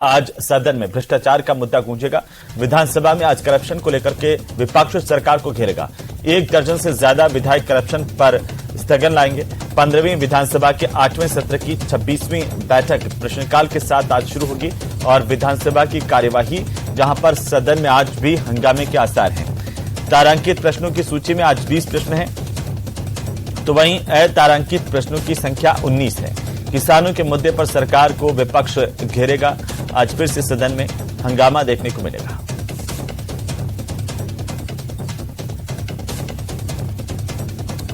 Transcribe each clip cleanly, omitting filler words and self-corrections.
आज सदन में भ्रष्टाचार का मुद्दा गूंजेगा। विधानसभा में आज करप्शन को लेकर के विपक्ष सरकार को घेरेगा। 1 दर्जन से ज्यादा विधायक करप्शन पर स्थगन लाएंगे। 15वीं विधानसभा के 8वें सत्र की 26वीं बैठक प्रश्नकाल के साथ आज शुरू होगी और विधानसभा की कार्यवाही जहां पर सदन में आज भी हंगामे के आसार हैं। तारांकित प्रश्नों की सूची में आज 20 प्रश्न हैं, तो वहीं अतारांकित प्रश्नों की संख्या 19 है। किसानों के मुद्दे पर सरकार को विपक्ष घेरेगा। आज फिर से सदन में हंगामा देखने को मिलेगा।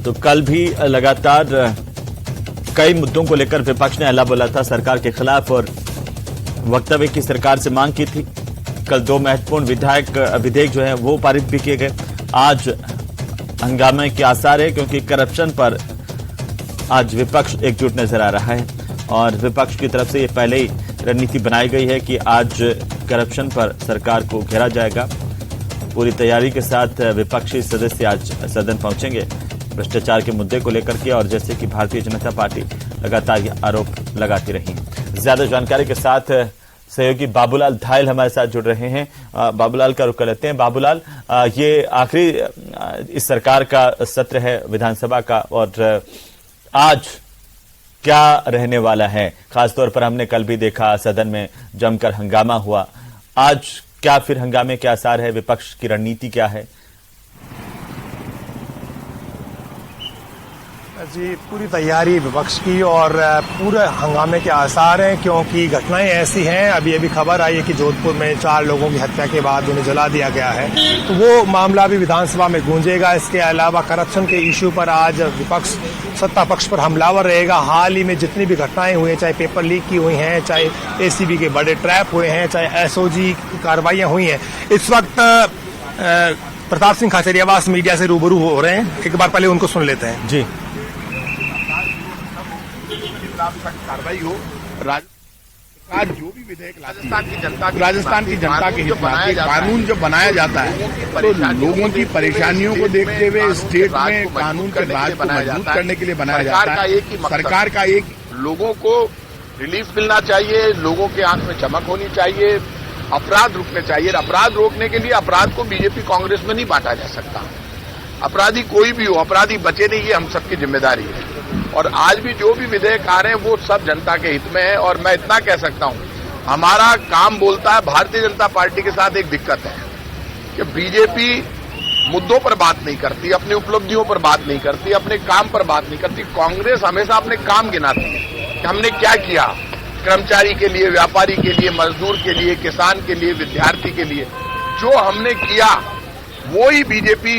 तो कल भी लगातार कई मुद्दों को लेकर विपक्ष ने हल्ला बोला था सरकार के खिलाफ और वक्तव्य की सरकार से मांग की थी। कल 2 महत्वपूर्ण विधेयक जो है वो पारित भी किए गए। आज हंगामे के आसार है क्योंकि करप्शन पर आज विपक्ष एकजुट नजर आ रहा है और विपक्ष की तरफ से ये पहले ही रणनीति बनाई गई है कि आज करप्शन पर सरकार को घेरा जाएगा। पूरी तैयारी के साथ विपक्षी सदस्य आज सदन पहुंचेंगे भ्रष्टाचार के मुद्दे को लेकर के, और जैसे कि भारतीय जनता पार्टी लगातार ये आरोप लगाती रही है। ज्यादा जानकारी के साथ सहयोगी बाबूलाल धायल हमारे साथ जुड़ रहे हैं। बाबूलाल का रुख कर लेते हैं। बाबूलाल, ये आखिरी इस सरकार का सत्र है विधानसभा का और आज क्या रहने वाला है? खासतौर पर हमने कल भी देखा सदन में जमकर हंगामा हुआ। आज क्या फिर हंगामे के आसार है? विपक्ष की रणनीति क्या है? जी, पूरी तैयारी विपक्ष की और पूरे हंगामे के आसार हैं क्योंकि घटनाएं ऐसी हैं। अभी खबर आई है कि जोधपुर में 4 लोगों की हत्या के बाद उन्हें जला दिया गया है, तो वो मामला भी विधानसभा में गूंजेगा। इसके अलावा करप्शन के इश्यू पर आज विपक्ष सत्ता पक्ष पर हमलावर रहेगा। हाल ही में जितनी भी घटनाएं हुई हैं, चाहे पेपर लीक की हुई हैं, चाहे एसीबी के बड़े ट्रैप हुए हैं, चाहे एसओजी की कार्रवाइयां हुई हैं, इस वक्त प्रताप सिंह खाचरियावास मीडिया से रूबरू हो रहे हैं। एक बार पहले उनको सुन लेते हैं। जी, कार्रवाई हो। राजस्थान जो भी विधेयक राजस्थान की जनता के हित में कानून जो बनाया जाता है तो लोगों की परेशानियों को देखते हुए स्टेट में कानून के राज को मजबूत करने के लिए बनाया जाता है। सरकार का एक लोगों को रिलीफ मिलना चाहिए, लोगों के आंख में चमक होनी चाहिए, अपराध रुकने चाहिए। अपराध रोकने के लिए अपराध को बीजेपी कांग्रेस में नहीं बांटा जा सकता। अपराधी कोई भी हो, अपराधी बचे नहीं, ये हम सबकी जिम्मेदारी है। और आज भी जो भी विधेयक आ रहे हैं वो सब जनता के हित में है। और मैं इतना कह सकता हूं, हमारा काम बोलता है। भारतीय जनता पार्टी के साथ एक दिक्कत है कि बीजेपी मुद्दों पर बात नहीं करती, अपनी उपलब्धियों पर बात नहीं करती, अपने काम पर बात नहीं करती। कांग्रेस हमेशा अपने काम गिनाती है कि हमने क्या किया कर्मचारी के लिए, व्यापारी के लिए, मजदूर के लिए, किसान के लिए, विद्यार्थी के लिए। जो हमने किया वो ही बीजेपी,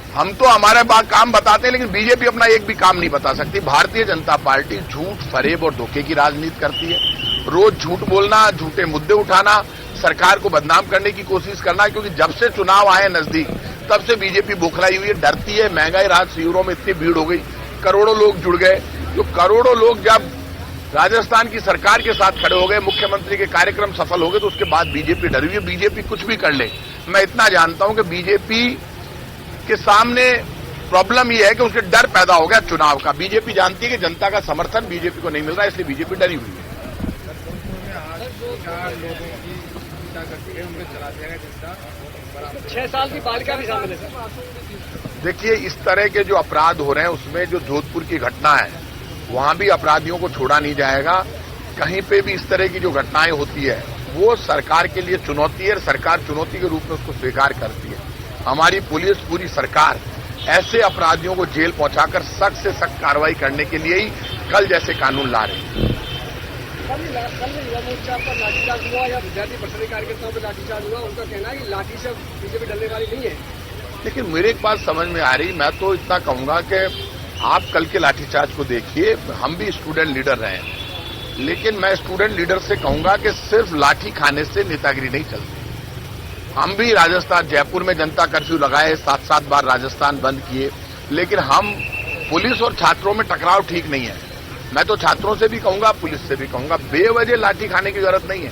हम तो हमारे काम बताते हैं लेकिन बीजेपी अपना एक भी काम नहीं बता सकती। भारतीय जनता पार्टी झूठ, फरेब और धोखे की राजनीति करती है। रोज झूठ बोलना, झूठे मुद्दे उठाना, सरकार को बदनाम करने की कोशिश करना। क्योंकि जब से चुनाव आए नजदीक तब से बीजेपी बौखलाई हुई है, डरती है। महंगाई रात शिविरों में इतनी भीड़ हो गई, करोड़ों लोग जुड़ गए। तो करोड़ों लोग जब राजस्थान की सरकार के साथ खड़े हो गए, मुख्यमंत्री के कार्यक्रम सफल हो गए, तो उसके बाद बीजेपी डरी हुई है। बीजेपी कुछ भी कर ले। मैं इतना जानता हूं कि बीजेपी के सामने प्रॉब्लम यह है कि उसके डर पैदा हो गया चुनाव का। बीजेपी जानती है कि जनता का समर्थन बीजेपी को नहीं मिल रहा है, इसलिए बीजेपी डरी हुई है। 6 साल की बालिका भी शामिल है सर। देखिए, इस तरह के जो अपराध हो रहे हैं उसमें जो जोधपुर की घटना है वहां भी अपराधियों को छोड़ा नहीं जाएगा। कहीं पे भी इस तरह की जो घटनाएं होती है वो सरकार के लिए चुनौती है। सरकार चुनौती के रूप में उसको स्वीकार करती है। हमारी पुलिस, पूरी सरकार ऐसे अपराधियों को जेल पहुंचाकर सख्त से सख्त कार्रवाई करने के लिए ही कल जैसे कानून ला रही है। कल युवा मोर्चा पर लाठीचार्ज हुआ या विद्यार्थी परिषद कार्यकर्ताओं पर लाठीचार्ज हुआ, उनका कहना है कि लाठी से बीजेपी डरने वाली नहीं है। लेकिन मेरे एक बात समझ में आ रही, मैं तो इतना कहूंगा कि आप कल के लाठीचार्ज को देखिए। हम भी स्टूडेंट लीडर रहे हैं, लेकिन मैं स्टूडेंट लीडर से कहूंगा कि सिर्फ लाठी खाने से नेतागिरी नहीं चलती। हम भी राजस्थान, जयपुर में जनता कर्फ्यू लगाए, 7-7 बार राजस्थान बंद किए, लेकिन हम पुलिस और छात्रों में टकराव ठीक नहीं है। मैं तो छात्रों से भी कहूंगा, पुलिस से भी कहूंगा, बेवजह लाठी खाने की जरूरत नहीं है।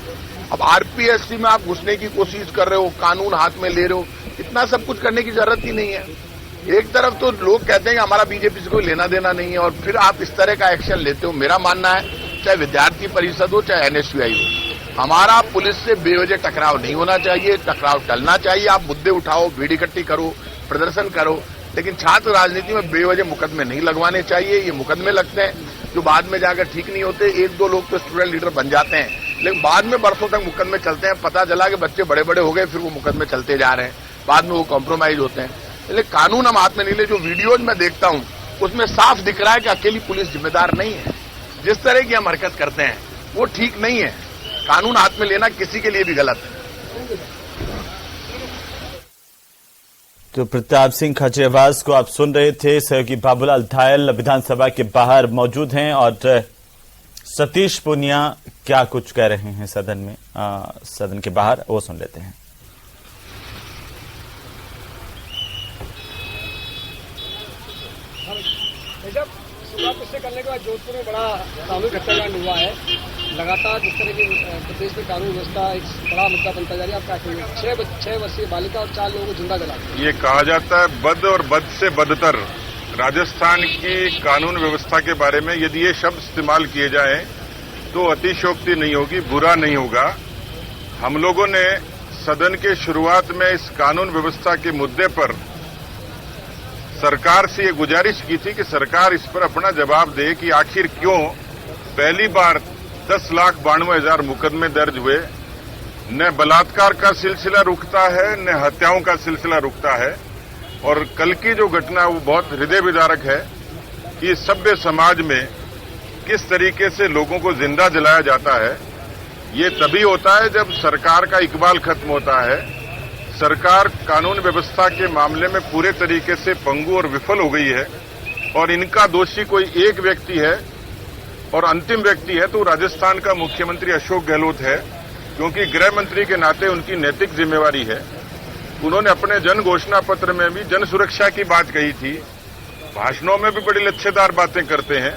अब आरपीएससी में आप घुसने की कोशिश कर रहे हो, कानून हाथ में ले रहे हो, इतना सब कुछ करने की जरूरत ही नहीं है। एक तरफ तो लोग कहते हैं कि हमारा बीजेपी से कोई लेना देना नहीं है, और फिर आप इस तरह का एक्शन लेते हो। मेरा मानना है चाहे विद्यार्थी परिषद हो, चाहे एनएसयूआई हो, हमारा पुलिस से बेवजह टकराव नहीं होना चाहिए, टकराव टलना चाहिए। आप मुद्दे उठाओ, भीड़ इकट्ठी करो, प्रदर्शन करो, लेकिन छात्र राजनीति में बेवजह मुकदमे नहीं लगवाने चाहिए। ये मुकदमे लगते हैं जो बाद में जाकर ठीक नहीं होते। एक दो लोग तो स्टूडेंट लीडर बन जाते हैं, लेकिन बाद में बरसों तक मुकदमे चलते हैं। पता चला कि बच्चे बड़े बड़े हो गए, फिर वो मुकदमे चलते जा रहे हैं, बाद में वो कॉम्प्रोमाइज होते हैं। इसलिए कानून हम हाथ में नहीं ले। जो वीडियोज में देखता हूं उसमें साफ दिख रहा है कि अकेली पुलिस जिम्मेदार नहीं है। जिस तरह की हम हरकत करते हैं वो ठीक नहीं है। कानून हाथ में लेना किसी के लिए भी गलत है। तो प्रताप सिंह खाचरियावास को आप सुन रहे थे। सहयोगी बाबूलाल धायल विधानसभा के बाहर मौजूद हैं और सतीश पूनिया क्या कुछ कह रहे हैं सदन में, सदन के बाहर, वो सुन लेते हैं। जब शुरुआत इससे करने के बाद जोधपुर में बड़ा कानूनी हत्याकांड हुआ है। लगातार जिस तरह की प्रदेश में कानून व्यवस्था एक बड़ा मुद्दा बनता जा रहा है, आप क्या कहेंगे? 6 वर्षीय बालिका और 4 लोगों को जिंदा जला ये कहा जाता है बद और बद से बदतर राजस्थान की कानून व्यवस्था के बारे में यदि ये शब्द इस्तेमाल किए जाएं तो अतिशयोक्ति नहीं होगी, बुरा नहीं होगा। हम लोगों ने सदन के शुरुआत में इस कानून व्यवस्था के मुद्दे पर सरकार से ये गुजारिश की थी कि सरकार इस पर अपना जवाब दे कि आखिर क्यों पहली बार 10,92,000 मुकदमे दर्ज हुए, न बलात्कार का सिलसिला रुकता है न हत्याओं का सिलसिला रुकता है। और कल की जो घटना है वो बहुत हृदय विदारक है कि सभ्य समाज में किस तरीके से लोगों को जिंदा जलाया जाता है। ये तभी होता है जब सरकार का इकबाल खत्म होता है। सरकार कानून व्यवस्था के मामले में पूरे तरीके से पंगु और विफल हो गई है और इनका दोषी कोई एक व्यक्ति है और अंतिम व्यक्ति है तो राजस्थान का मुख्यमंत्री अशोक गहलोत है, क्योंकि गृह मंत्री के नाते उनकी नैतिक जिम्मेवारी है। उन्होंने अपने जन घोषणा पत्र में भी जन सुरक्षा की बात कही थी, भाषणों में भी बड़ी लच्छेदार बातें करते हैं,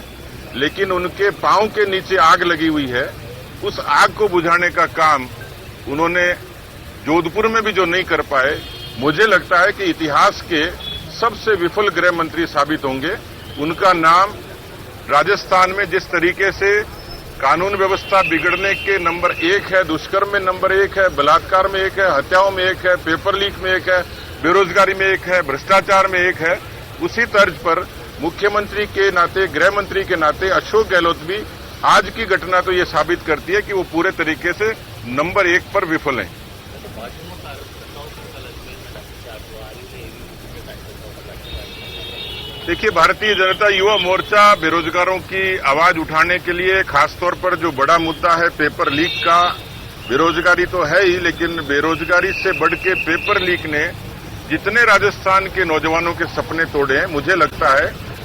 लेकिन उनके पांव के नीचे आग लगी हुई है। उस आग को बुझाने का काम उन्होंने जोधपुर में भी जो नहीं कर पाए, मुझे लगता है कि इतिहास के सबसे विफल गृह मंत्री साबित होंगे। उनका नाम राजस्थान में जिस तरीके से कानून व्यवस्था बिगड़ने के नंबर 1 है, दुष्कर्म में नंबर 1 है, बलात्कार में 1 है, हत्याओं में 1 है, पेपर लीक में 1 है, बेरोजगारी में 1 है, भ्रष्टाचार में 1 है, उसी तर्ज पर मुख्यमंत्री के नाते, गृह मंत्री के नाते अशोक गहलोत भी आज की घटना तो ये साबित करती है कि वो पूरे तरीके से नंबर 1 पर विफल हैं। देखिए, भारतीय जनता युवा मोर्चा बेरोजगारों की आवाज उठाने के लिए खासतौर पर जो बड़ा मुद्दा है पेपर लीक का, बेरोजगारी तो है ही, लेकिन बेरोजगारी से बढ़ के पेपर लीक ने जितने राजस्थान के नौजवानों के सपने तोड़े हैं, मुझे लगता है